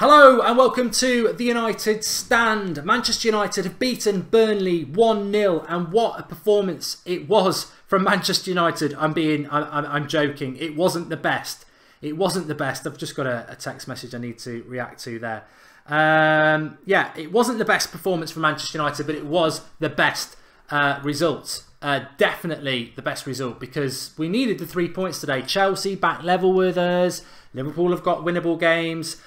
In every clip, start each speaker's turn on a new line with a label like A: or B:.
A: Hello and welcome to the United Stand. Manchester United have beaten Burnley 1-0 and what a performance it was from Manchester United. I'm joking. It wasn't the best. It wasn't the best. I've just got a text message I need to react to there. Yeah, it wasn't the best performance from Manchester United, but it was the best result. Definitely the best result because we needed the 3 points today. Chelsea back level with us. Liverpool have got winnable games.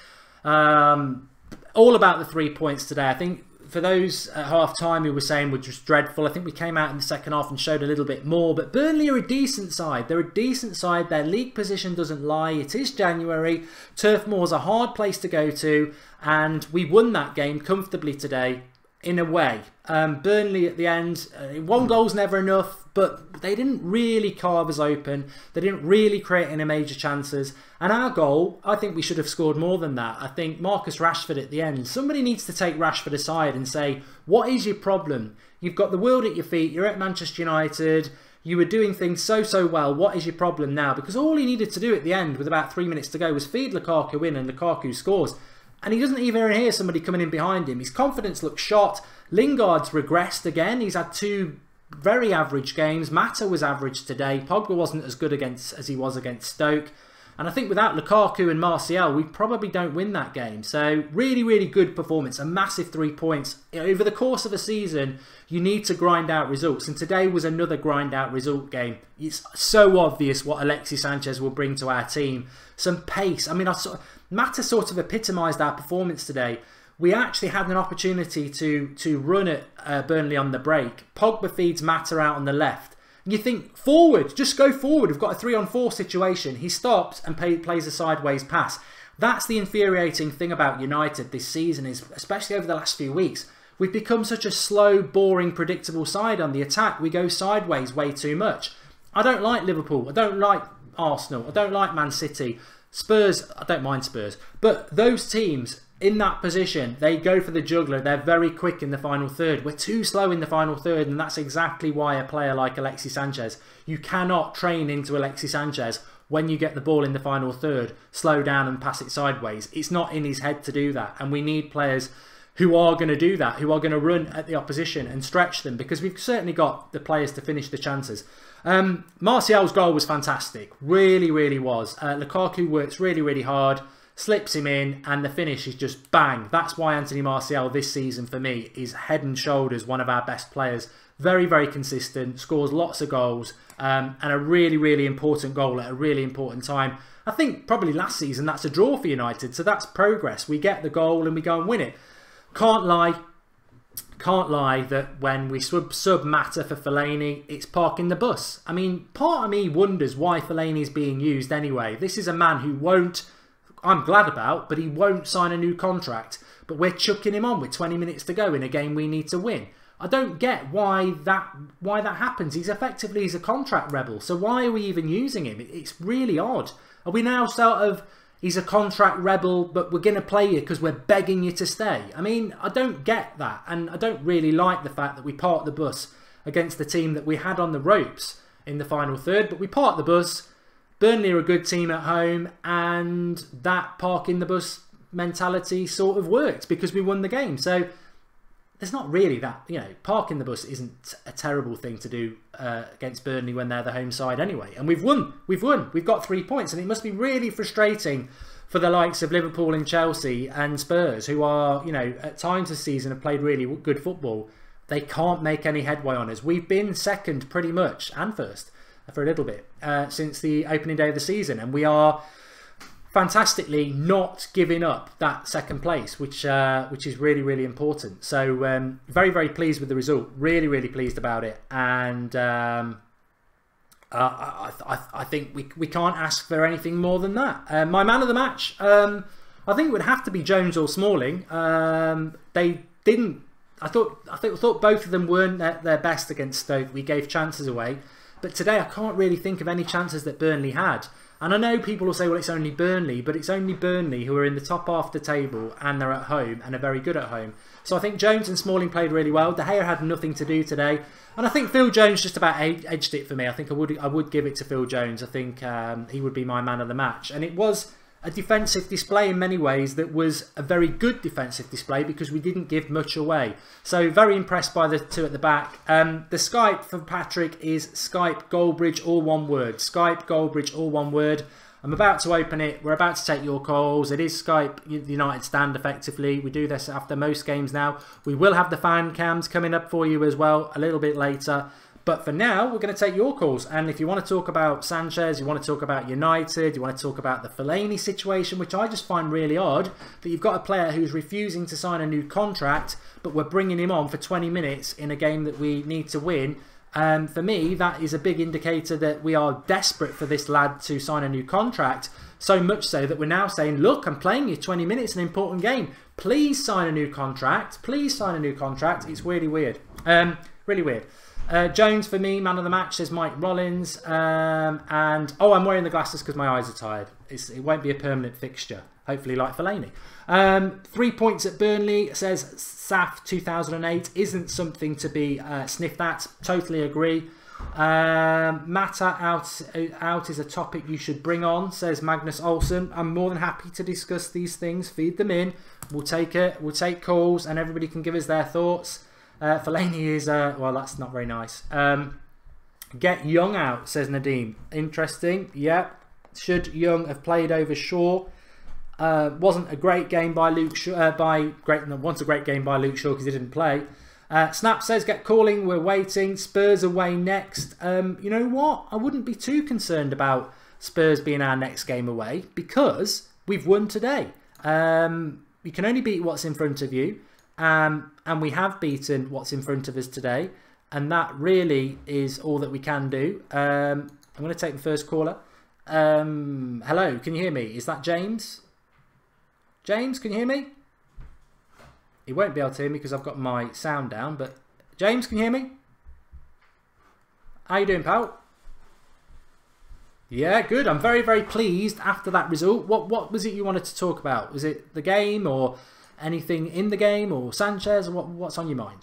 A: All about the 3 points today. I think for those at half time who were saying were just dreadful, I think we came out in the second half and showed a little bit more. But Burnley are a decent side. They're a decent side. Their league position doesn't lie. It is January. Turf Moor's a hard place to go to, and we won that game comfortably today. In a way, Burnley at the end, one goal's never enough, but they didn't really carve us open. They didn't really create any major chances. And our goal, I think we should have scored more than that. I think Marcus Rashford at the end, somebody needs to take Rashford aside and say, what is your problem? You've got the world at your feet. You're at Manchester United. You were doing things so well. What is your problem now? Because all he needed to do at the end with about 3 minutes to go was feed Lukaku in, and Lukaku scores. And he doesn't even hear somebody coming in behind him. His confidence looks shot. Lingard's regressed again. He's had two very average games. Mata was average today. Pogba wasn't as good as he was against Stoke. And I think without Lukaku and Martial, we probably don't win that game. So really good performance. A massive 3 points. Over the course of a season, you need to grind out results. And today was another grind out result game. It's so obvious what Alexis Sanchez will bring to our team. Some pace. I mean, Mata sort of epitomised our performance today. We actually had an opportunity to run at Burnley on the break. Pogba feeds Mata out on the left. And you think, forward, just go forward. We've got a 3-on-4 situation. He stops and plays a sideways pass. That's the infuriating thing about United this season, is especially over the last few weeks. We've become such a slow, boring, predictable side on the attack. We go sideways way too much. I don't like Liverpool. I don't like Arsenal. I don't like Man City. Spurs, I don't mind Spurs. But those teams in that position, they go for the juggler. They're very quick in the final third. We're too slow in the final third, and that's exactly why a player like Alexis Sanchez, you cannot train into Alexis Sanchez when you get the ball in the final third, slow down and pass it sideways. It's not in his head to do that, and we need players who are going to do that, who are going to run at the opposition and stretch them, because we've certainly got the players to finish the chances. Martial's goal was fantastic, really was. Lukaku works really hard, slips him in, and the finish is just bang. That's why Anthony Martial this season for me is head and shoulders one of our best players. Very consistent, scores lots of goals, and a really important goal at a really important time. I think probably last season that's a draw for United, so that's progress. We get the goal and we go and win it. Can't lie that when we sub Mata for Fellaini, it's parking the bus. I mean, part of me wonders why Fellaini's being used anyway. This is a man who won't, I'm glad about, but he won't sign a new contract. But we're chucking him on with 20 minutes to go in a game we need to win. I don't get why that happens. He's a contract rebel. So why are we even using him? It's really odd. Are we now sort of, he's a contract rebel, but we're going to play you because we're begging you to stay? I mean, I don't get that. And I don't really like the fact that we parked the bus against the team that we had on the ropes in the final third. But we parked the bus. Burnley are a good team at home, and that parking the bus mentality sort of worked because we won the game. So there's not really that, you know, parking the bus isn't a terrible thing to do against Burnley when they're the home side anyway. And we've won. We've got 3 points, and it must be really frustrating for the likes of Liverpool and Chelsea and Spurs, who are, you know, at times this season have played really good football. They can't make any headway on us. We've been second pretty much, and first for a little bit since the opening day of the season, and we are fantastically not giving up that second place, which is really important. So very pleased with the result, really pleased about it, and I think we can't ask for anything more than that. My man of the match, I think it would have to be Jones or Smalling. They didn't. I thought both of them weren't their best against Stoke. We gave chances away. But today I can't really think of any chances that Burnley had. And I know people will say, well, it's only Burnley, but it's only Burnley who are in the top half of the table and they're at home and are very good at home. So I think Jones and Smalling played really well. De Gea had nothing to do today. And I think Phil Jones just about edged it for me. I think I would give it to Phil Jones. I think he would be my man of the match. And it was a defensive display in many ways that was a very good defensive display because we didn't give much away. So very impressed by the two at the back. The Skype for Patrick is Skype Goldbridge, all one word. Skype Goldbridge, all one word. I'm about to open it. We're about to take your calls. It is Skype United Stand effectively. We do this after most games now. We will have the fan cams coming up for you as well a little bit later. But for now, we're going to take your calls. And if you want to talk about Sanchez, you want to talk about United, you want to talk about the Fellaini situation, which I just find really odd, that you've got a player who's refusing to sign a new contract, but we're bringing him on for 20 minutes in a game that we need to win. For me, that is a big indicator that we are desperate for this lad to sign a new contract. So much so that we're now saying, look, I'm playing you 20 minutes, an important game. Please sign a new contract. Please sign a new contract. It's really weird. Really weird. Jones for me, man of the match, says Mike Rollins. And oh, I'm wearing the glasses because my eyes are tired. It won't be a permanent fixture, hopefully like Fellaini. 3 points at Burnley, says Saf 2008, isn't something to be sniffed at. Totally agree. Mata out is a topic you should bring on, says Magnus Olsen. I'm more than happy to discuss these things. Feed them in. We'll take it. We'll take calls and everybody can give us their thoughts. Fellaini is, well, that's not very nice. Get Young out, says Nadeem. Interesting. Yep. Should Young have played over Shaw? Wasn't a great game by Luke Shaw. Once a great game by Luke Shaw because he didn't play. Snap says, get calling. We're waiting. Spurs away next. You know what? I wouldn't be too concerned about Spurs being our next game away because we've won today. You can only beat what's in front of you. And we have beaten what's in front of us today, and that really is all that we can do. I'm going to take the first caller. Hello, can you hear me? Is that James? James, can you hear me? He won't be able to hear me because I've got my sound down, but James, can you hear me? How you doing, pal? Yeah, good. I'm very, very pleased after that result. What was it you wanted to talk about? Was it the game or anything in the game or Sanchez? What's on your mind?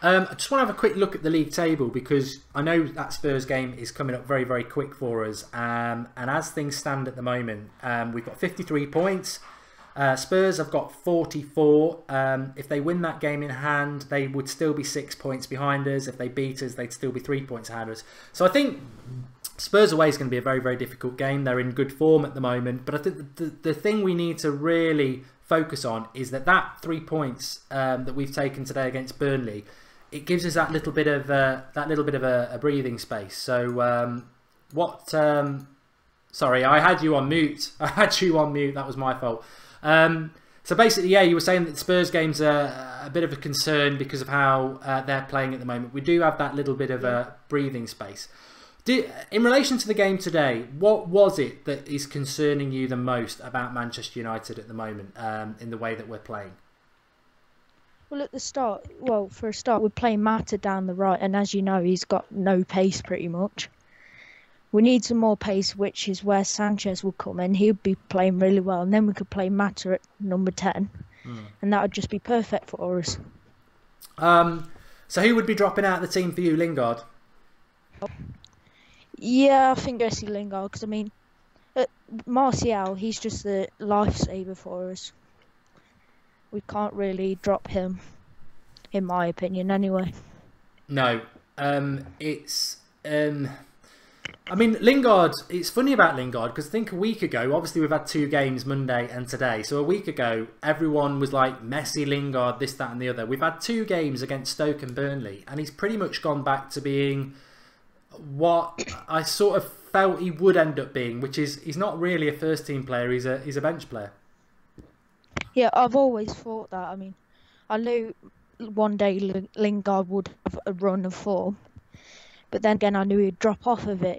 A: I just want to have a quick look at the league table because I know that Spurs game is coming up very, very quick for us. And as things stand at the moment, we've got 53 points. Spurs have got 44. If they win that game in hand, they would still be 6 points behind us. If they beat us, they'd still be 3 points ahead of us. So I think Spurs away is going to be a very, very difficult game. They're in good form at the moment. But I think the thing we need to really focus on is that 3 points that we've taken today against Burnley, it gives us that little bit of a breathing space. So sorry, I had you on mute. That was my fault. So basically, yeah, you were saying that the Spurs game's a bit of a concern because of how they're playing at the moment. We do have that little bit of a breathing space. In relation to the game today, what was it that is concerning you the most about Manchester United at the moment in the way that we're playing?
B: Well, at the start, for a start, we're playing Mata down the right, and as you know, he's got no pace pretty much. We need some more pace, which is where Sanchez will come in. He'll be playing really well, and then we could play Mata at number 10, and that would just be perfect for us.
A: So who would be dropping out of the team for you, Lingard?
B: Yeah, I think I see Lingard, because I mean, Martial, he's just the lifesaver for us. We can't really drop him, in my opinion, anyway.
A: No, it's. I mean, Lingard. It's funny about Lingard because I think a week ago, obviously we've had 2 games, Monday and today. So a week ago, everyone was like Messi, Lingard, this, that, and the other. We've had 2 games against Stoke and Burnley, and he's pretty much gone back to being what I sort of felt he would end up being, which is he's not really a first team player. He's a bench player.
B: Yeah, I've always thought that. I mean, I knew one day Lingard would have a run of form, but then again, I knew he'd drop off of it.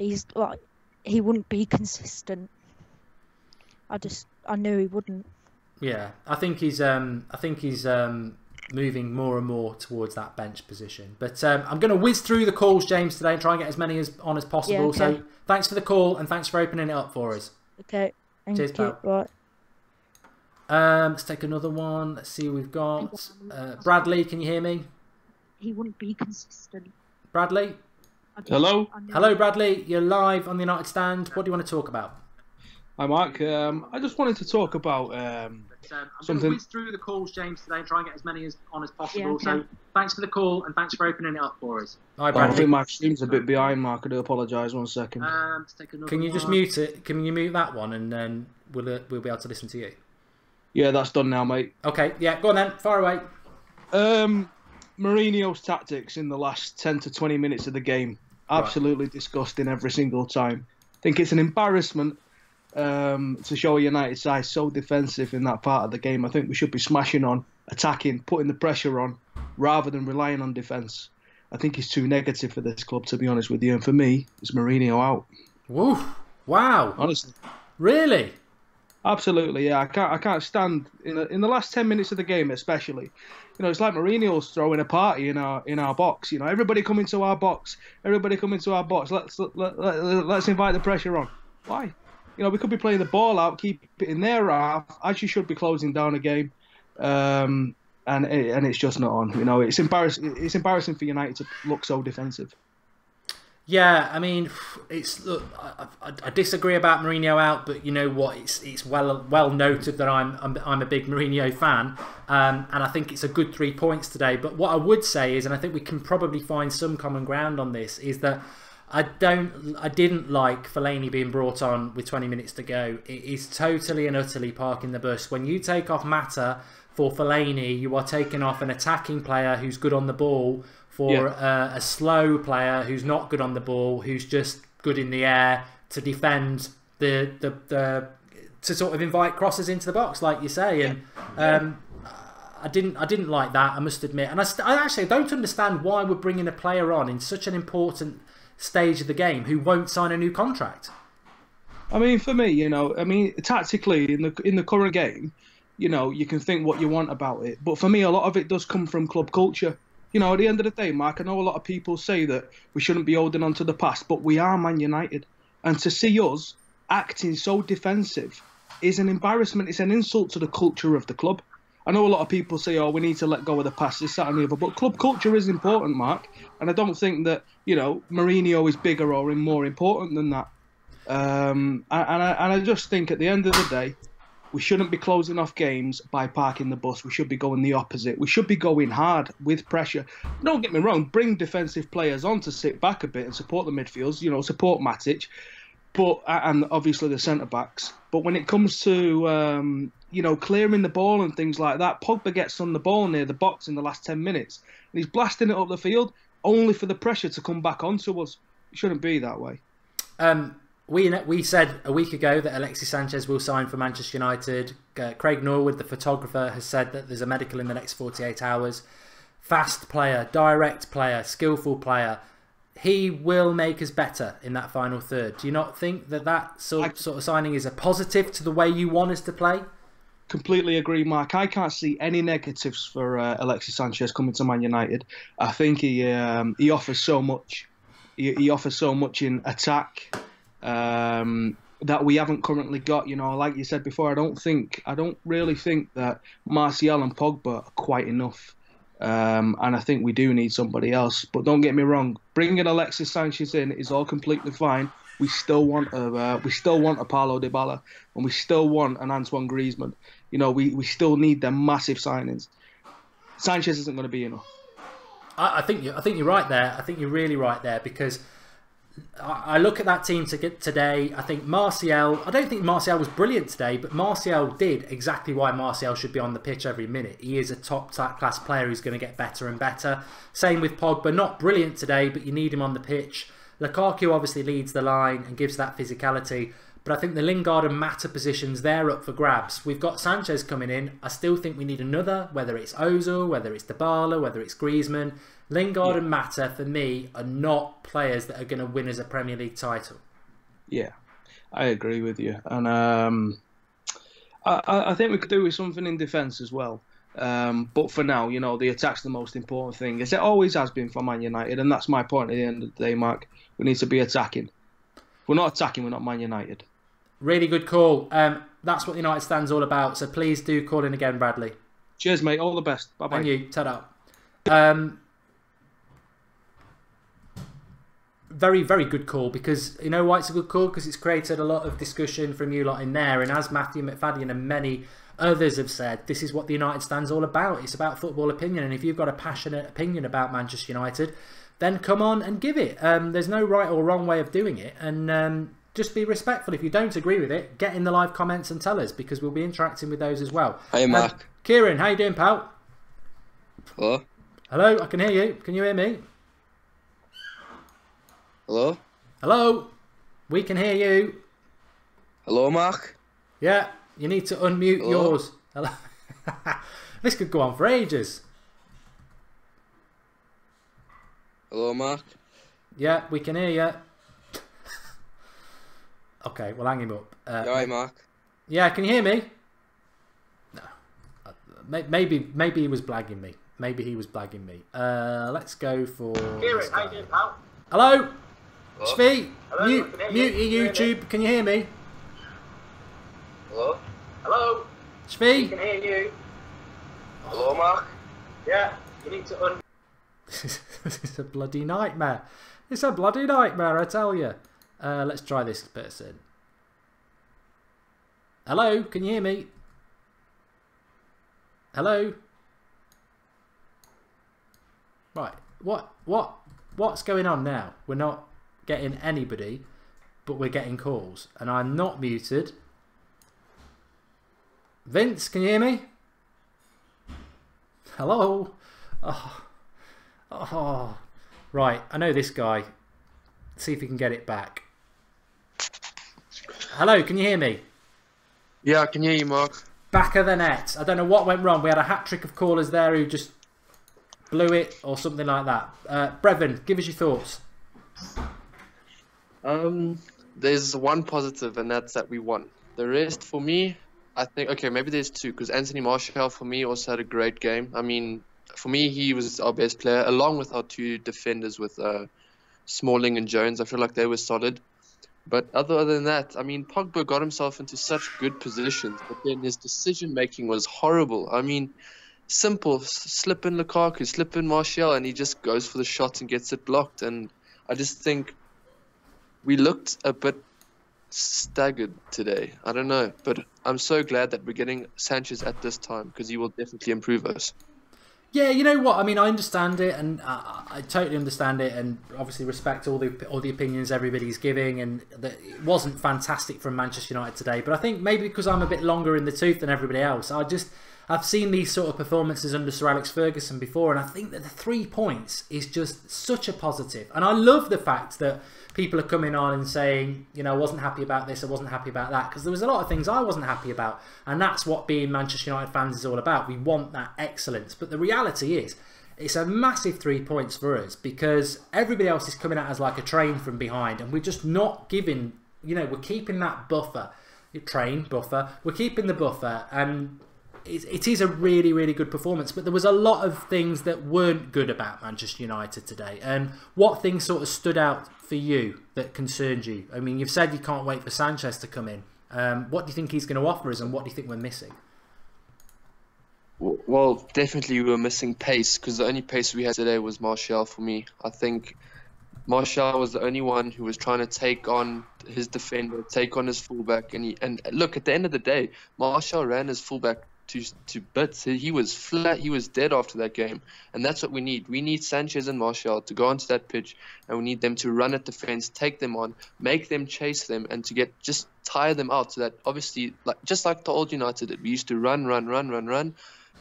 B: He wouldn't be consistent. I knew he wouldn't.
A: Yeah, I think he's moving more and more towards that bench position. But I'm going to whiz through the calls, James, today and try and get as many on as possible.
B: Yeah, okay.
A: So thanks for the call and thanks for opening it up for us.
B: Okay.
A: Cheers, pal.
B: Right.
A: Let's take another one. Let's see who we've got. Bradley, can you hear me?
C: He wouldn't be consistent.
A: Bradley?
D: Hello?
A: Hello, Bradley. You're live on the United Stand. What do you want to talk about?
D: Hi, Mark. I just wanted to talk about
A: I'm
D: something.
A: going to whiz through the calls, James, today and try and get as many on as possible.
C: Yeah, okay.
A: So thanks for the call and thanks for opening it up for us. Hi,
D: I
A: Bradley.
D: think my stream's a bit behind, Mark. I do apologise. 1 second.
A: Let's take another Can you just mute it? Can you mute that one and then we'll be able to listen to you?
D: Yeah, that's done now, mate.
A: Okay, yeah, go on then. Far away.
D: Mourinho's tactics in the last 10 to 20 minutes of the game, absolutely disgusting every single time. I think it's an embarrassment to show a United side so defensive in that part of the game. I think we should be smashing on, attacking, putting the pressure on, rather than relying on defence. I think he's too negative for this club, to be honest with you. And for me, it's Mourinho out.
A: Woo! Wow!
D: Honestly.
A: Really?
D: Absolutely, yeah. I can't stand in the last 10 minutes of the game, especially. You know, it's like Mourinho's throwing a party in our box. You know, everybody come into our box. Everybody come into our box. Let's invite the pressure on. Why? You know, we could be playing the ball out, keep it in their half, as you should be closing down a game, and it's just not on. You know, it's embarrassing. It's embarrassing for United to look so defensive.
A: Yeah, I mean, look. I disagree about Mourinho out, but you know what? It's well noted that I'm a big Mourinho fan, and I think it's a good 3 points today. But what I would say is, and I think we can probably find some common ground on this, is that I didn't like Fellaini being brought on with 20 minutes to go. It is totally and utterly parking the bus. When you take off Mata for Fellaini, you are taking off an attacking player who's good on the ball for a slow player who's not good on the ball, who's just good in the air to defend to sort of invite crosses into the box, like you say. And I didn't like that, I must admit. And I actually don't understand why we're bringing a player on in such an important stage of the game who won't sign a new contract.
D: I mean, for me, you know, tactically in the current game, you know, you can think what you want about it, but for me, a lot of it does come from club culture. You know, at the end of the day, Mark, I know a lot of people say that we shouldn't be holding on to the past, but we are Man United, and to see us acting so defensive is an embarrassment. It's an insult to the culture of the club. I know a lot of people say, oh, we need to let go of the past, this, that and the other, but club culture is important, Mark, and I don't think that, you know, Mourinho is bigger or more important than that. And I just think at the end of the day, we shouldn't be closing off games by parking the bus. We should be going the opposite. We should be going hard with pressure. Don't get me wrong, bring defensive players on to sit back a bit and support the midfields, you know, support Matic, and obviously the centre-backs. But when it comes to, you know, clearing the ball and things like that, Pogba gets on the ball near the box in the last 10 minutes, and he's blasting it up the field only for the pressure to come back onto us. It shouldn't be that way.
A: We said a week ago that Alexis Sanchez will sign for Manchester United. Craig Norwood, the photographer, has said that there's a medical in the next 48 hours. Fast player, direct player, skillful player. He will make us better in that final third. Do you not think that sort of signing is a positive to the way you want us to play?
D: Completely agree, Mark. I can't see any negatives for Alexis Sanchez coming to Man United. I think he offers so much. He offers so much in attack. That we haven't currently got. You know, like you said before, I don't really think that Martial and Pogba are quite enough, and I think we do need somebody else. But don't get me wrong, bringing Alexis Sanchez in is all completely fine. We still want a Paulo Dybala, and we still want an Antoine Griezmann. You know, we still need them massive signings. Sanchez isn't going to be enough.
A: I think you're right there. I think you're really right there, because I look at that team today. I think Martial. I don't think Martial was brilliant today, but Martial did exactly why Martial should be on the pitch every minute. He is a top class player who's going to get better and better. Same with Pogba. Not brilliant today, but you need him on the pitch. Lukaku obviously leads the line and gives that physicality. But I think the Lingard and Mata positions, they're up for grabs. We've got Sanchez coming in. I still think we need another, whether it's Ozil, whether it's Dybala, whether it's Griezmann. Lingard and Mata, for me, are not players that are going to win us a Premier League title.
D: Yeah, I agree with you. And I think we could do with something in defence as well. But for now, the attack's the most important thing, as it always has been for Man United, and that's my point at the end of the day, Mark. We need to be attacking. If we're not attacking, we're not Man United.
A: Really good call. That's what the United stand's all about. So please do call in again, Bradley.
D: Cheers, mate. All the best. Bye-bye.
A: And you. Ta-da. Very, very good call, because you know why it's a good call? Because it's created a lot of discussion from you lot in there, and as Matthew McFadden and many others have said, this is what the United stand's all about. It's about football opinion, and if you've got a passionate opinion about Manchester United, then come on and give it. There's no right or wrong way of doing it, and just be respectful. If you don't agree with it, get in the live comments and tell us, because we'll be interacting with those as well.
E: Hey, Mark.
A: Kieran, how you doing, pal?
E: Hello?
A: Hello, I can hear you. Can you hear me?
E: Hello?
A: Hello? We can hear you.
E: Hello, Mark?
A: Yeah, you need to unmute yours. Hello? This could go on for ages.
E: Hello, Mark?
A: Yeah, we can hear you. Okay, we'll hang him up.
E: You alright, Mark?
A: Yeah, can you hear me? No. Maybe he was blagging me. Let's go for...
F: Kieran, how you doing, pal?
A: Hello?
E: Hello?
A: Shvi,
F: Hello,
A: mute your YouTube. Can you hear me?
E: Hello?
F: Hello? We
A: Shvi?
F: can hear you.
E: Hello, Mark?
F: Yeah, you need to
A: This is a bloody nightmare. It's a bloody nightmare, I tell you. Let's try this person. Hello, can you hear me? Hello? Right, what's going on now? We're not getting anybody, but we're getting calls, and I'm not muted. Vince, can you hear me? Hello? Oh. Right, I know this guy. Let's see if we can get it back. Hello, can you hear me?
E: Yeah, I can hear you, Mark.
A: Back of the net. I don't know what went wrong. We had a hat-trick of callers there who just blew it or something like that. Brevin, give us your thoughts.
E: There's one positive, and that's that we won. The rest, for me, I think, okay, maybe there's two, because Anthony Martial, for me, also had a great game. I mean, for me, he was our best player, along with our two defenders with Smalling and Jones. I feel like they were solid. But other than that, I mean, Pogba got himself into such good positions, but then his decision-making was horrible. I mean, simple, slip in Lukaku, slip in Martial, and he just goes for the shot and gets it blocked. And I just think we looked a bit staggered today. I don't know, but I'm so glad that we're getting Sanchez at this time, because he will definitely improve us.
A: Yeah, you know what? I mean, I understand it, and I totally understand it, and obviously respect all the opinions everybody's giving. And that it wasn't fantastic from Manchester United today, but I think maybe because I'm a bit longer in the tooth than everybody else, I've seen these sort of performances under Sir Alex Ferguson before, and I think that the 3 points is just such a positive. And I love the fact that people are coming on and saying, you know, I wasn't happy about this, I wasn't happy about that, because there was a lot of things I wasn't happy about, and that's what being Manchester United fans is all about. We want that excellence, but the reality is, it's a massive 3 points for us, because everybody else is coming at us like a train from behind, and we're just not giving, you know, we're keeping that buffer, we're keeping the buffer, and it is a really, really good performance. But there was a lot of things that weren't good about Manchester United today. And what things sort of stood out for you that concerned you? I mean, you've said you can't wait for Sanchez to come in. What do you think he's going to offer us, and what do you think we're missing?
E: Well, definitely we were missing pace, because the only pace we had today was Martial for me. I think Martial was the only one who was trying to take on his defender, take on his fullback. And look, at the end of the day, Martial ran his fullback to bits. He was flat, he was dead after that game, and that's what we need. We need Sanchez and Martial to go onto that pitch, and we need them to run at defense, take them on, make them chase them, and to just tire them out, so that obviously, just like the old United did, we used to run,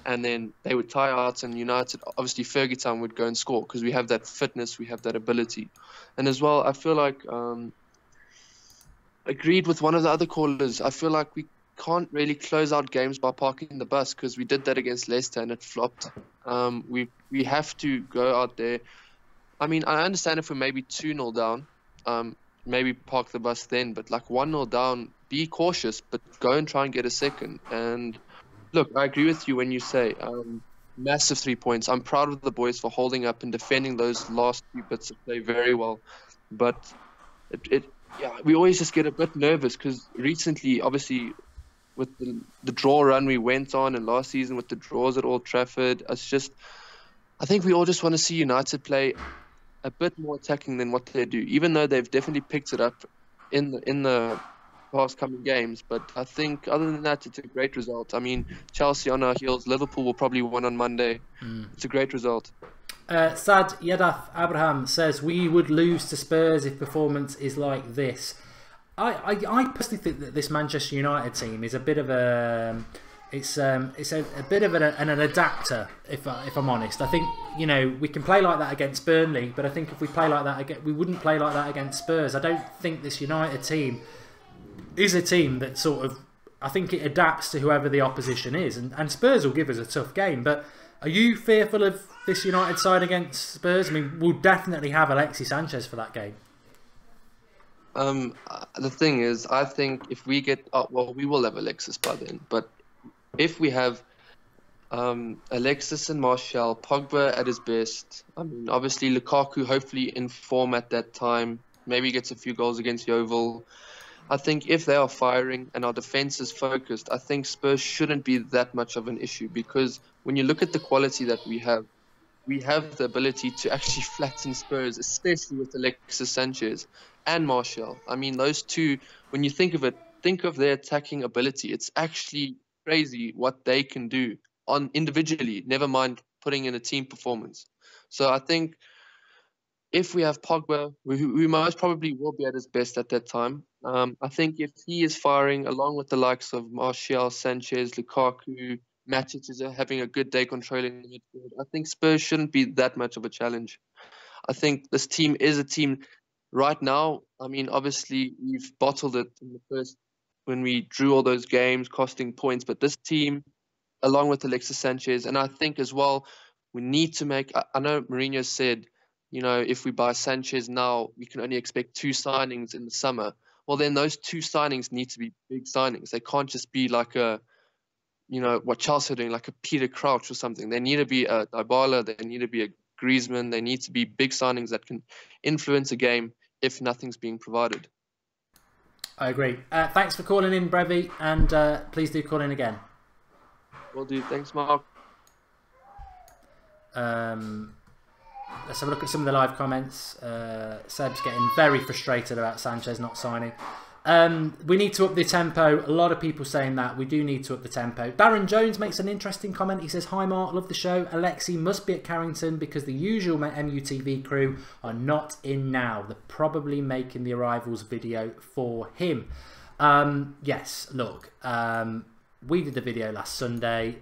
E: and then they would tire out, and United, obviously Fergie time, would go and score, because we have that fitness, we have that ability. And as well, I feel like agreed with one of the other callers, I feel like we can't really close out games by parking the bus, because we did that against Leicester and it flopped. We have to go out there. I mean, I understand if we're maybe 2-0 down, maybe park the bus then, but like 1-0 down, be cautious, but go and try and get a second. And Look, I agree with you when you say massive 3 points. I'm proud of the boys for holding up and defending those last few bits of play very well. But yeah, we always just get a bit nervous because recently, obviously, with the draw run we went on and last season with the draws at Old Trafford, I think we all just want to see United play a bit more attacking than what they do, even though they've definitely picked it up in the past coming games. But I think other than that, it's a great result. I mean, Chelsea on our heels, Liverpool will probably win on Monday. It's a great result.
A: Sad Yadaf Abraham says we would lose to Spurs if performance is like this. I personally think that this Manchester United team is a bit of a it's a bit of an adapter, if I'm honest. I think, you know, we can play like that against Burnley, but I think if we play like that we wouldn't play like that against Spurs. I don't think this United team is a team that sort of, I think it adapts to whoever the opposition is, and Spurs will give us a tough game. But are you fearful of this United side against Spurs? I mean, we'll definitely have Alexis Sanchez for that game.
E: The thing is, I think if we get well, we will have Alexis by then, but if we have Alexis and Martial, Pogba at his best, I mean, obviously Lukaku hopefully in form at that time, maybe gets a few goals against Yeovil. I think if they are firing and our defense is focused, I think Spurs shouldn't be that much of an issue, because when you look at the quality that we have the ability to actually flatten Spurs, especially with Alexis Sanchez and Martial. I mean, those two, when you think of it, think of their attacking ability. It's actually crazy what they can do on individually, never mind putting in a team performance. So I think if we have Pogba, we most probably will be at his best at that time. I think if he is firing along with the likes of Martial, Sanchez, Lukaku, Matic is having a good day controlling the midfield, I think Spurs shouldn't be that much of a challenge. I think this team is a team right now. I mean, obviously we've bottled it in the first when we drew all those games, costing points. But this team, along with Alexis Sanchez, and I think as well, we need to make. I know Mourinho said, you know, if we buy Sanchez now, we can only expect 2 signings in the summer. Well, then those 2 signings need to be big signings. They can't just be like a, you know, what Chelsea are doing, like a Peter Crouch or something. They need to be a Dybala, they need to be a Griezmann, they need to be big signings that can influence a game if nothing's being provided.
A: I agree. Thanks for calling in, Brevi, and please do call in again.
E: Will do. Thanks, Mark.
A: Let's have a look at some of the live comments. Seb's getting very frustrated about Sanchez not signing. We need to up the tempo. A lot of people saying that. We do need to up the tempo. Darren Jones makes an interesting comment. He says, "Hi Mark, love the show. Alexi must be at Carrington because the usual MUTV crew are not in now. They're probably making the arrivals video for him." Yes, look, we did the video last Sunday.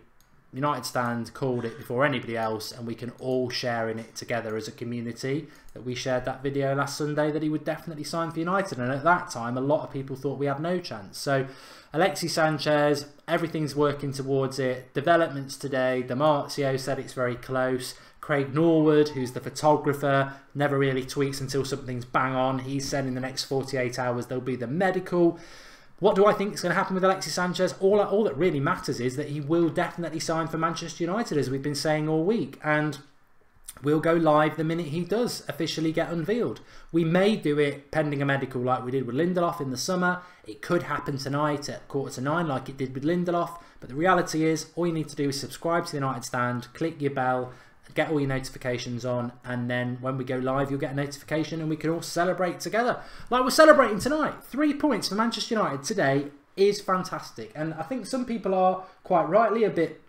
A: United Stand called it before anybody else, and we can all share in it together as a community. That we shared that video last Sunday that he would definitely sign for United, and at that time a lot of people thought we had no chance. So Alexis Sanchez, everything's working towards it. Developments today, Damartio said it's very close. Craig Norwood, who's the photographer, never really tweets until something's bang on. He said in the next 48 hours there'll be the medical. What do I think is going to happen with Alexis Sanchez? All that really matters is that he will definitely sign for Manchester United, as we've been saying all week. And we'll go live the minute he does officially get unveiled. We may do it pending a medical like we did with Lindelof in the summer. It could happen tonight at 8:45 like it did with Lindelof. But the reality is, all you need to do is subscribe to the United Stand, click your bell, get all your notifications on, and then when we go live you'll get a notification and we can all celebrate together like we're celebrating tonight. 3 points for Manchester United today is fantastic, and I think some people are quite rightly a bit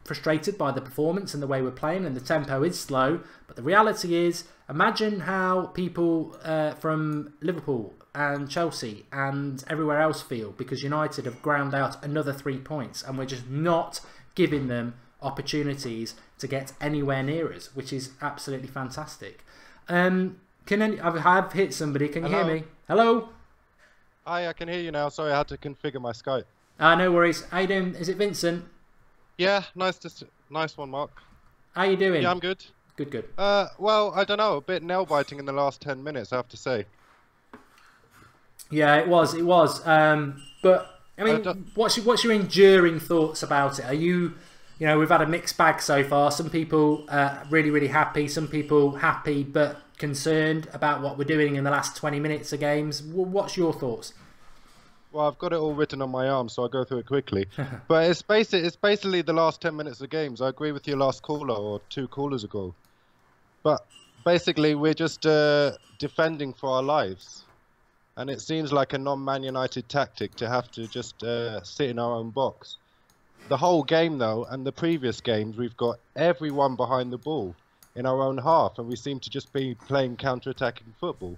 A: frustrated by the performance and the way we're playing, and the tempo is slow. But the reality is, imagine how people from Liverpool and Chelsea and everywhere else feel because United have ground out another 3 points and we're just not giving them opportunities to get anywhere near us, which is absolutely fantastic. I've hit somebody. Can you hear me? Hello?
G: Hi, I can hear you now. Sorry, I had to configure my Skype.
A: No worries. How you doing? Is it Vincent?
G: Yeah, nice one, Mark.
A: How you doing?
G: Yeah, I'm good.
A: Good.
G: Well, I don't know. A bit nail-biting in the last 10 minutes, I have to say.
A: Yeah, it was. But I mean, what's your enduring thoughts about it? Are you know, we've had a mixed bag so far. Some people really, really happy. Some people happy but concerned about what we're doing in the last 20 minutes of games. What's your thoughts?
G: Well, I've got it all written on my arm, so I'll go through it quickly. But it's basically the last 10 minutes of games. I agree with your last caller, or 2 callers ago. But basically, we're just defending for our lives. And it seems like a non-Man United tactic to have to just sit in our own box. The whole game, though, and the previous games, we've got everyone behind the ball in our own half, and we seem to just be playing counter-attacking football.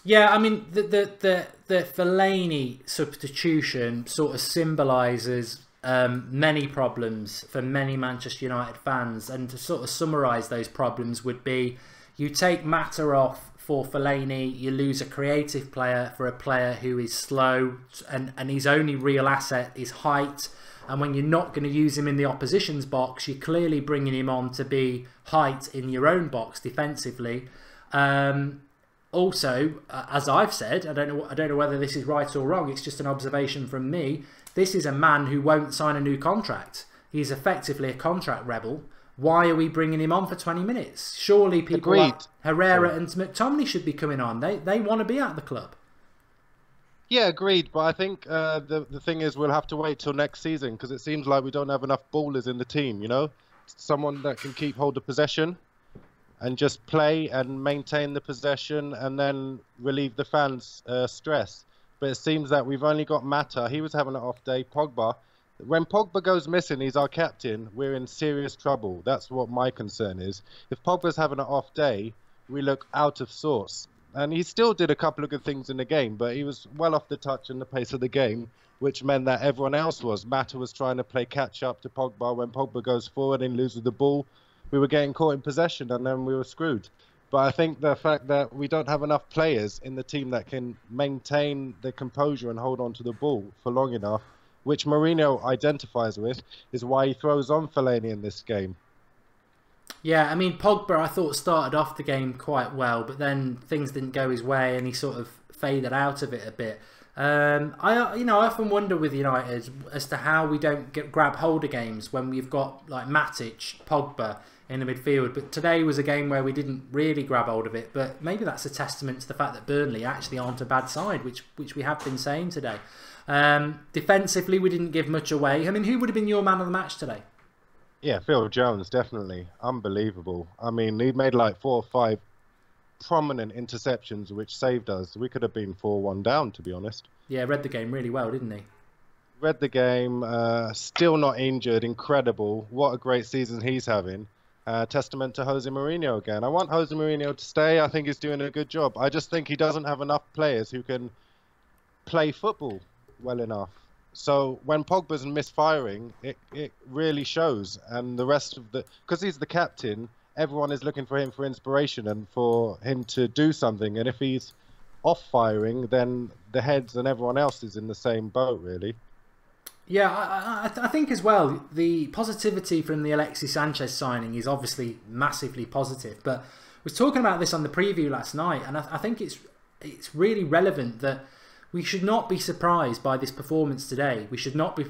A: Yeah, I mean, the Fellaini substitution sort of symbolises many problems for many Manchester United fans, and to sort of summarise those problems would be: you take Mata off for Fellaini, you lose a creative player for a player who is slow, and his only real asset is height. And when you're not going to use him in the opposition's box, you're clearly bringing him on to be height in your own box defensively. Also, as I've said, I don't know whether this is right or wrong. It's just an observation from me. This is a man who won't sign a new contract. He's effectively a contract rebel. Why are we bringing him on for 20 minutes? Surely people like Herrera and McTominay should be coming on. They want to be at the club.
G: Yeah, agreed. But I think the thing is, we'll have to wait till next season, because it seems like we don't have enough ballers in the team, you know? Someone that can keep hold of possession and just play and maintain the possession and then relieve the fans' stress. But it seems that we've only got Mata. He was having an off day. Pogba. When Pogba goes missing, he's our captain, we're in serious trouble. That's what my concern is. If Pogba's having an off day, we look out of sorts. And he still did a couple of good things in the game, but he was well off the touch and the pace of the game, which meant that everyone else was. Mata was trying to play catch-up to Pogba. When Pogba goes forward and loses the ball, we were getting caught in possession, and then we were screwed. But I think the fact that we don't have enough players in the team that can maintain the composure and hold on to the ball for long enough, which Mourinho identifies with, is why he throws on Fellaini in this game.
A: Yeah, I mean, Pogba, I thought, started off the game quite well, but then things didn't go his way and he sort of faded out of it a bit. I often wonder with United as to how we don't grab hold of games when we've got like Matic, Pogba in the midfield. But today was a game where we didn't really grab hold of it. But maybe that's a testament to the fact that Burnley actually aren't a bad side, which we have been saying today. Defensively, we didn't give much away. I mean, who would have been your man of the match today?
G: Yeah, Phil Jones, definitely. Unbelievable. I mean, he made like 4 or 5 prominent interceptions which saved us. We could have been 4-1 down, to be honest.
A: Yeah, read the game really well, didn't he?
G: Read the game, still not injured, incredible. What a great season he's having. Testament to Jose Mourinho again. I want Jose Mourinho to stay. I think he's doing a good job. I just think he doesn't have enough players who can play football well enough. So when Pogba's misfiring, it really shows. And the rest of because he's the captain, everyone is looking for him for inspiration and for him to do something. And if he's off firing, then the heads and everyone else is in the same boat, really.
A: Yeah, I think as well, the positivity from the Alexis Sanchez signing is obviously massively positive. But I was talking about this on the preview last night, and I think it's really relevant that we should not be surprised by this performance today. We should not be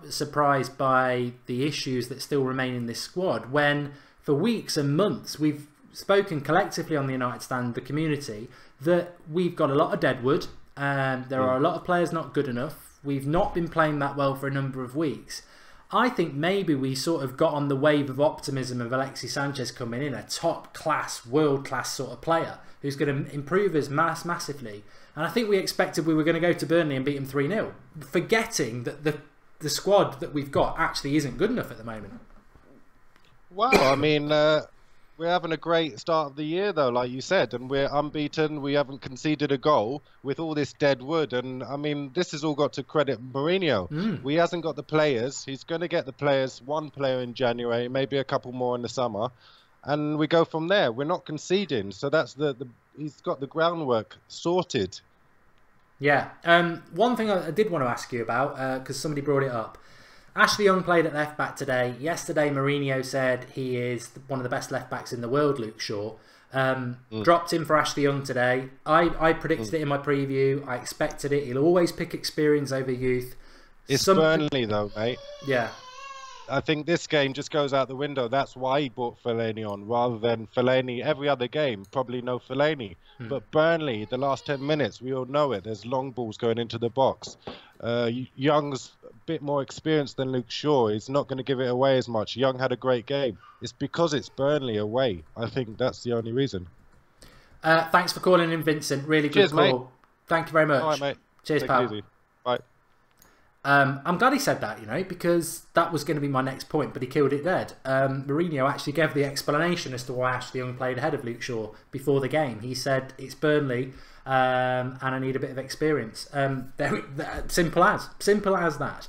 A: surprised by the issues that still remain in this squad when, for weeks and months, we've spoken collectively on the United Stand, the community, that we've got a lot of deadwood. There are a lot of players not good enough. We've not been playing that well for a number of weeks. I think maybe we sort of got on the wave of optimism of Alexis Sanchez coming in, a top-class, world-class sort of player who's going to improve us massively. And I think we expected we were going to go to Burnley and beat them 3-0, forgetting that the squad that we've got actually isn't good enough at the moment.
G: Wow, I mean, we're having a great start of the year, though, like you said, and we're unbeaten. We haven't conceded a goal with all this dead wood. And, I mean, this has all got to credit Mourinho. He hasn't got the players. He's going to get the players, 1 player in January, maybe a couple more in the summer. And we go from there. We're not conceding. So that's he's got the groundwork sorted. Yeah.
A: One thing I did want to ask you about, because somebody brought it up. Ashley Young played at left back today. Yesterday, Mourinho said he is one of the best left backs in the world, Luke Shaw. Dropped in for Ashley Young today. I predicted it in my preview. I expected it. He'll always pick experience over youth.
G: It's Burnley though, mate.
A: Yeah.
G: I think this game just goes out the window. That's why he brought Fellaini on, rather than Fellaini every other game. Probably no Fellaini. But Burnley, the last 10 minutes, we all know it. There's long balls going into the box. Young's a bit more experienced than Luke Shaw. He's not going to give it away as much. Young had a great game. It's because it's Burnley away. I think that's the only reason.
A: Thanks for calling in, Vincent. Really good
G: Cheers,
A: call.
G: mate.
A: Thank you very much.
G: All right, mate.
A: Cheers,
G: Take
A: pal.
G: it easy. Bye.
A: I'm glad he said that, because that was going to be my next point, but he killed it dead. Mourinho actually gave the explanation as to why Ashley Young played ahead of Luke Shaw before the game. He said, it's Burnley, and I need a bit of experience. Simple as that.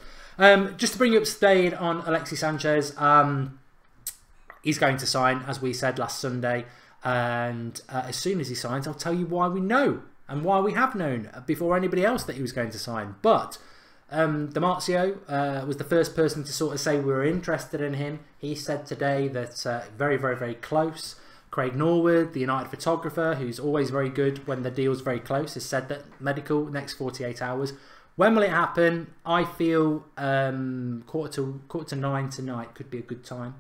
A: Just to bring you up to date on Alexis Sanchez, he's going to sign, as we said last Sunday, and as soon as he signs, I'll tell you why we know, and why we have known before anybody else that he was going to sign. But Damarcio was the first person to sort of say we were interested in him. He said today that very, very, very close. Craig Norwood, the United photographer, who's always very good when the deal's very close, has said that medical next 48 hours. When will it happen? I feel quarter to 9 tonight could be a good time,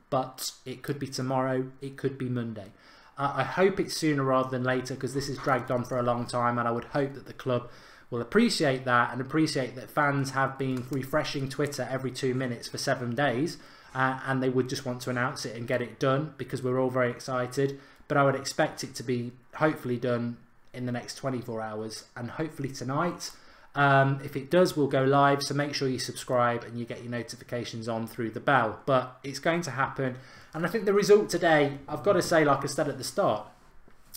A: but it could be tomorrow. It could be Monday. I hope it's sooner rather than later, because this has dragged on for a long time, and I would hope that the club will appreciate that, and appreciate that fans have been refreshing Twitter every 2 minutes for 7 days, and they would just want to announce it and get it done, because we're all very excited. But I would expect it to be hopefully done in the next 24 hours, and hopefully tonight. If it does, we'll go live, so make sure you subscribe and you get your notifications on through the bell. But it's going to happen, and I think the result today, I've got to say, like I said at the start,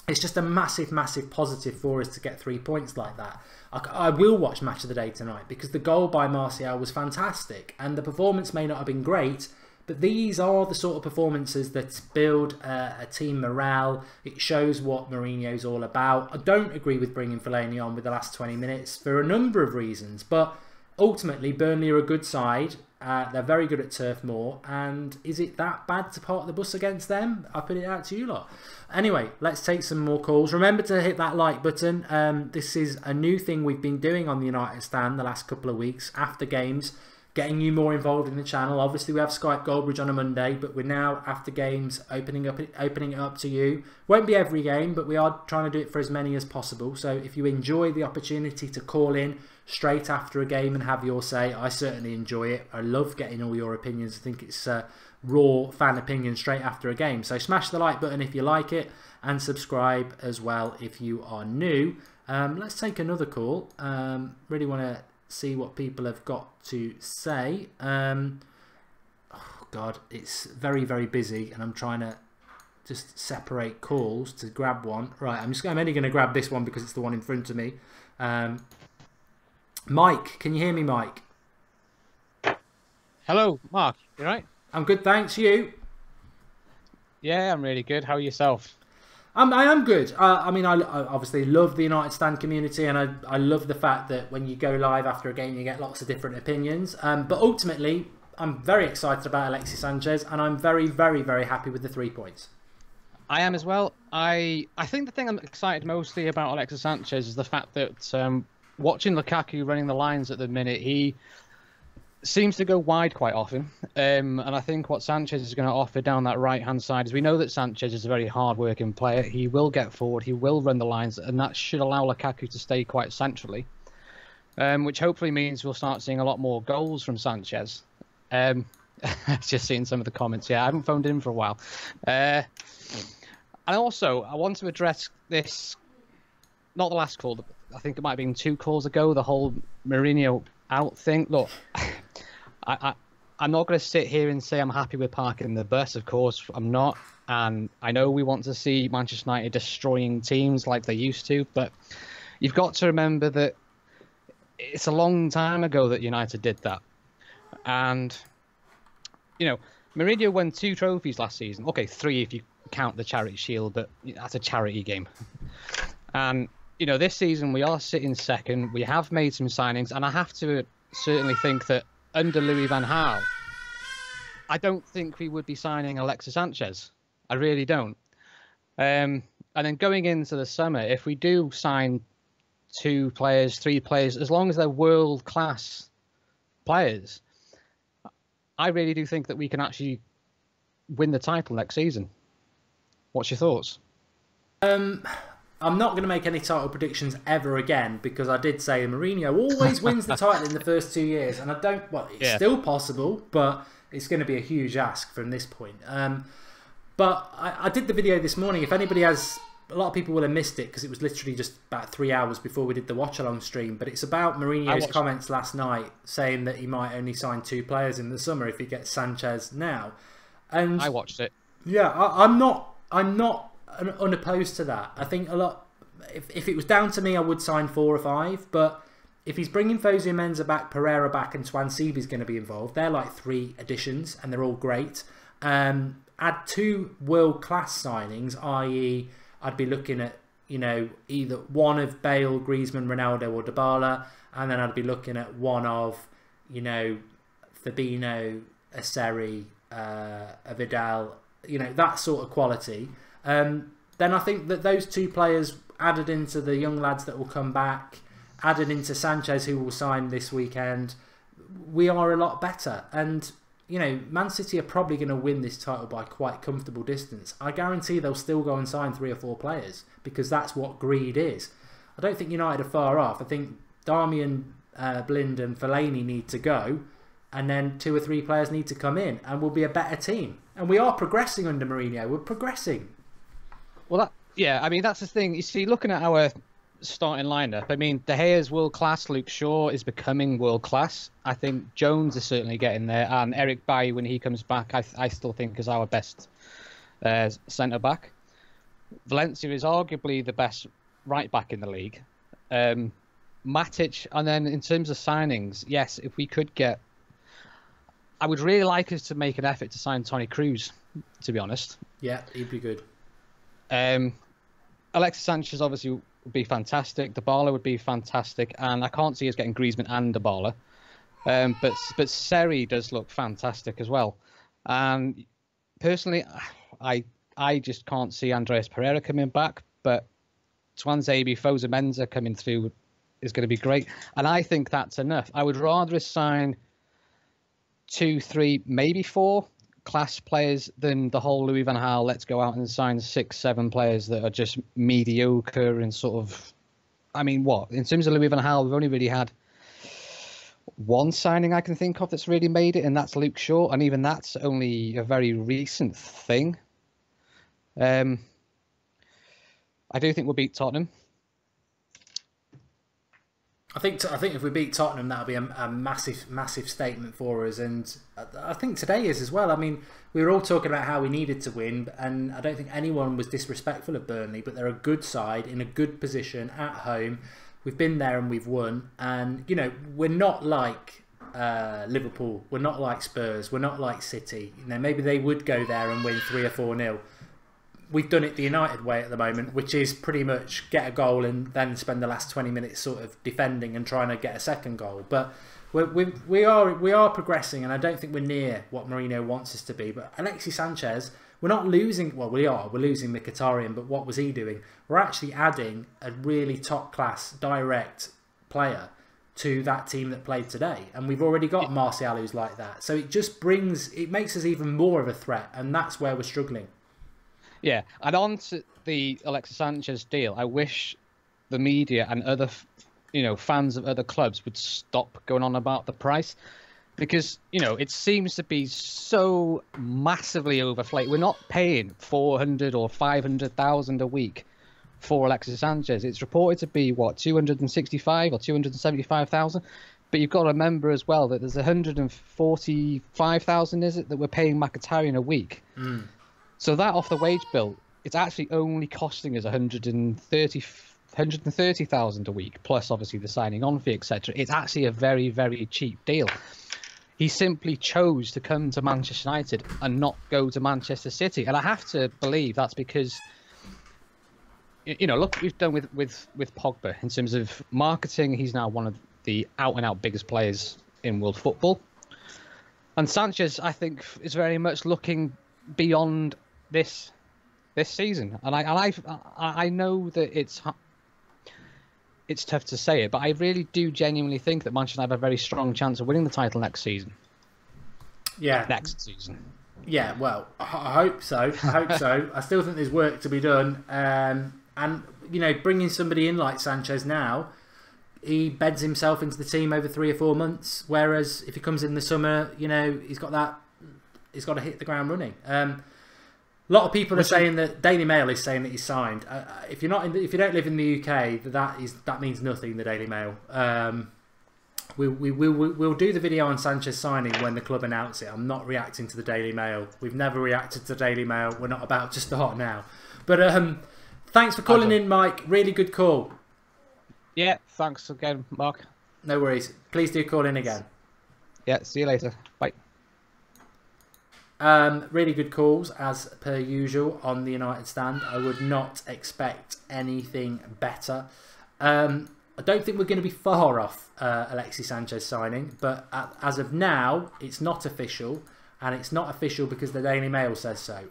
A: it's just a massive, massive positive for us to get 3 points like that. I will watch Match of the Day tonight, because the goal by Martial was fantastic, and the performance may not have been great, but these are the sort of performances that build a team morale. It shows what Mourinho's all about. I don't agree with bringing Fellaini on with the last 20 minutes for a number of reasons, but ultimately Burnley are a good side. They're very good at Turf Moor, and is it that bad to park the bus against them? I put it out to you lot. Anyway, let's take some more calls. Remember to hit that like button. This is a new thing we've been doing on the United Stand the last couple of weeks after games, getting you more involved in the channel. Obviously, we have Skype Goldbridge on a Monday, but we're now, after games, opening it up to you. Won't be every game, but we are trying to do it for as many as possible. So if you enjoy the opportunity to call in straight after a game and have your say, I certainly enjoy it. I love getting all your opinions. I think it's raw fan opinion straight after a game. So smash the like button if you like it, and subscribe as well if you are new. Let's take another call. Really want to see what people have got to say. Oh God, it's very, very busy, and I'm trying to just separate calls to grab one. Right, I'm only going to grab this one because it's the one in front of me. Mike, can you hear me, Mike?
H: Hello, Mark. You right?
A: I'm good, thanks. You?
H: Yeah, I'm really good. How are yourself?
A: I am good. I mean, I obviously love the United Stand community, and I love the fact that when you go live after a game, you get lots of different opinions. But ultimately, I'm very excited about Alexis Sanchez, and I'm very, very, very happy with the 3 points.
H: I am as well. I think the thing I'm excited mostly about Alexis Sanchez is the fact that watching Lukaku running the lines at the minute, he seems to go wide quite often. And I think what Sanchez is going to offer down that right-hand side is, we know that Sanchez is a very hard-working player. He will get forward, he will run the lines, and that should allow Lukaku to stay quite centrally, which hopefully means we'll start seeing a lot more goals from Sanchez. Just seeing some of the comments. Yeah, I haven't phoned in for a while. And also, I want to address this, not the last call, I think it might have been 2 calls ago, the whole Mourinho out thing. Look, I'm not going to sit here and say I'm happy with parking the bus. Of course, I'm not. And I know we want to see Manchester United destroying teams like they used to, but you've got to remember that it's a long time ago that United did that. And, you know, Mourinho won 2 trophies last season. Okay, 3 if you count the Charity Shield, but that's a charity game. And, you know, this season we are sitting second. We have made some signings, and I have to certainly think that under Louis van Gaal, I don't think we would be signing Alexis Sanchez. I really don't. And then going into the summer, if we do sign 2 players, 3 players, as long as they're world-class players, I really do think that we can actually win the title next season. What's your thoughts?
A: I'm not going to make any title predictions ever again, because I did say Mourinho always wins the title in the first 2 years, and I don't. Well, it's still possible, but it's going to be a huge ask from this point. But I did the video this morning. If anybody has, a lot of people will have missed it because it was literally just about 3 hours before we did the watch along stream. But it's about Mourinho's comments last night saying that he might only sign 2 players in the summer if he gets Sanchez now. And
H: I watched it.
A: Yeah, I'm not unopposed to that. I think a lot. If it was down to me, I would sign 4 or 5. But if he's bringing Fosu Mensah back, Pereira back, and Swansea is going to be involved, they're like 3 additions, and they're all great. Add 2 world-class signings, i.e., I'd be looking at, you know, either one of Bale, Griezmann, Ronaldo, or Dybala, and then I'd be looking at one of, you know, Fabinho, Aseri, Vidal, you know, that sort of quality. Then I think that those 2 players added into the young lads that will come back, added into Sanchez, who will sign this weekend, we are a lot better. And, you know, Man City are probably going to win this title by quite comfortable distance. I guarantee they'll still go and sign 3 or 4 players, because that's what greed is. I don't think United are far off. I think Darmian, Blind and Fellaini need to go, and then 2 or 3 players need to come in, and we'll be a better team. And we are progressing under Mourinho. We're progressing.
H: Well, yeah, I mean, that's the thing. You see, looking at our starting lineup, I mean, De Gea is world class. Luke Shaw is becoming world class. I think Jones is certainly getting there, and Eric Bailly, when he comes back, I still think is our best centre back. Valencia is arguably the best right back in the league. Matic, and then in terms of signings, yes, if we could get, I would really like us to make an effort to sign Toni Kroos, to be honest.
A: Yeah, he'd be good.
H: Alexis Sanchez obviously would be fantastic. Dybala would be fantastic, and I can't see us getting Griezmann and Dybala. But Seri does look fantastic as well. And personally, I just can't see Andreas Pereira coming back. But Swansea, Fosu Mensah coming through is going to be great, and I think that's enough. I would rather sign 2, 3, maybe 4 class players than the whole Louis van Gaal, let's go out and sign 6, 7 players that are just mediocre and sort of, I mean, what? In terms of Louis van Gaal, we've only really had 1 signing I can think of that's really made it, and that's Luke Shaw, and even that's only a very recent thing. I do think we'll beat Tottenham.
A: I think if we beat Tottenham, that'll be a massive statement for us, and I think today is as well. I mean, we were all talking about how we needed to win, and I don't think anyone was disrespectful of Burnley, but they're a good side in a good position at home. We've been there and we've won, and you know, we're not like Liverpool, we're not like Spurs, we're not like City. You know, maybe they would go there and win 3 or 4-0. We've done it the United way at the moment, which is pretty much get a goal and then spend the last 20 minutes sort of defending and trying to get a second goal. But we are progressing, and I don't think we're near what Mourinho wants us to be. But Alexis Sanchez, we're not losing. Well, we're losing Mkhitaryan, but what was he doing? We're actually adding a really top class direct player to that team that played today, and we've already got Martial who's like that. So it makes us even more of a threat, and that's where we're struggling.
H: Yeah, and on to the Alexis Sanchez deal, I wish the media and other, fans of other clubs would stop going on about the price, because, it seems to be so massively overflated. We're not paying 400 or 500,000 a week for Alexis Sanchez. It's reported to be, 265 or 275,000? But you've got to remember as well that there's 145,000, is it, that we're paying Mkhitaryan a week. Mm. So that off the wage bill, it's actually only costing us 130,000 a week, plus obviously the signing on fee, etc. It's actually a very, very cheap deal. He simply chose to come to Manchester United and not go to Manchester City, and I have to believe that's because, look what we've done with Pogba in terms of marketing. He's now one of the out-and-out biggest players in world football, and Sanchez, I think, is very much looking beyond this this season. And I know that it's tough to say it, but I really do genuinely think that Manchester United have a very strong chance of winning the title next season.
A: Yeah.
H: Next season.
A: Yeah, well, I hope so. I hope so. I still think there's work to be done. And, you know, bringing somebody in like Sanchez now, he beds himself into the team over 3 or 4 months. Whereas if he comes in the summer, you know, he's got to hit the ground running. A lot of people are saying that Daily Mail is saying that he's signed. If you don't live in the UK, that means nothing. The Daily Mail. We'll do the video on Sanchez signing when the club announce it. I'm not reacting to the Daily Mail. We've never reacted to the Daily Mail. We're not about to start now. But thanks for calling in, Mike. Really good call.
H: Yeah, thanks again, Mark.
A: No worries. Please do call in again.
H: Yeah, see you later. Bye.
A: Really good calls as per usual on the United stand. I would not expect anything better. I don't think we're going to be far off Alexis Sanchez signing, but as of now, it's not official, and it's not official because the Daily Mail says so.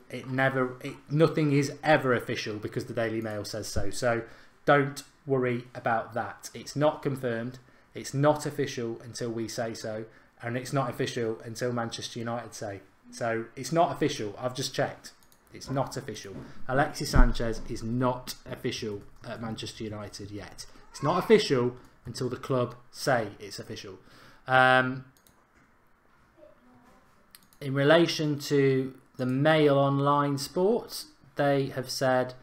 A: Nothing is ever official because the Daily Mail says so. So don't worry about that. It's not confirmed. It's not official until we say so, and it's not official until Manchester United say. So it's not official. I've just checked. It's not official. Alexis Sanchez is not official at Manchester United yet. It's not official until the club say it's official. In relation to the Mail Online Sports, they have said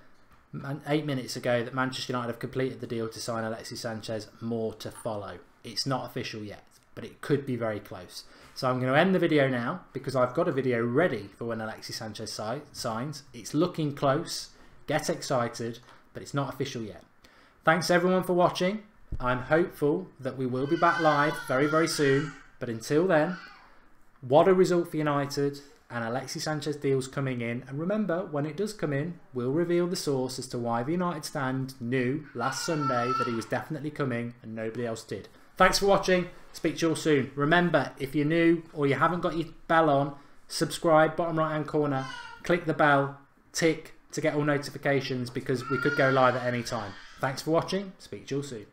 A: 8 minutes ago that Manchester United have completed the deal to sign Alexis Sanchez. More to follow. It's not official yet, but it could be very close. So I'm going to end the video now because I've got a video ready for when Alexis Sanchez signs. It's looking close. Get excited, but it's not official yet. Thanks everyone for watching. I'm hopeful that we will be back live very, very soon. But until then, what a result for United, and Alexis Sanchez deal's coming in. And remember, when it does come in, we'll reveal the source as to why the United stand knew last Sunday that he was definitely coming and nobody else did. Thanks for watching. Speak to you all soon. Remember, if you're new or you haven't got your bell on, subscribe, bottom right hand corner, click the bell, tick to get all notifications because we could go live at any time. Thanks for watching. Speak to you all soon.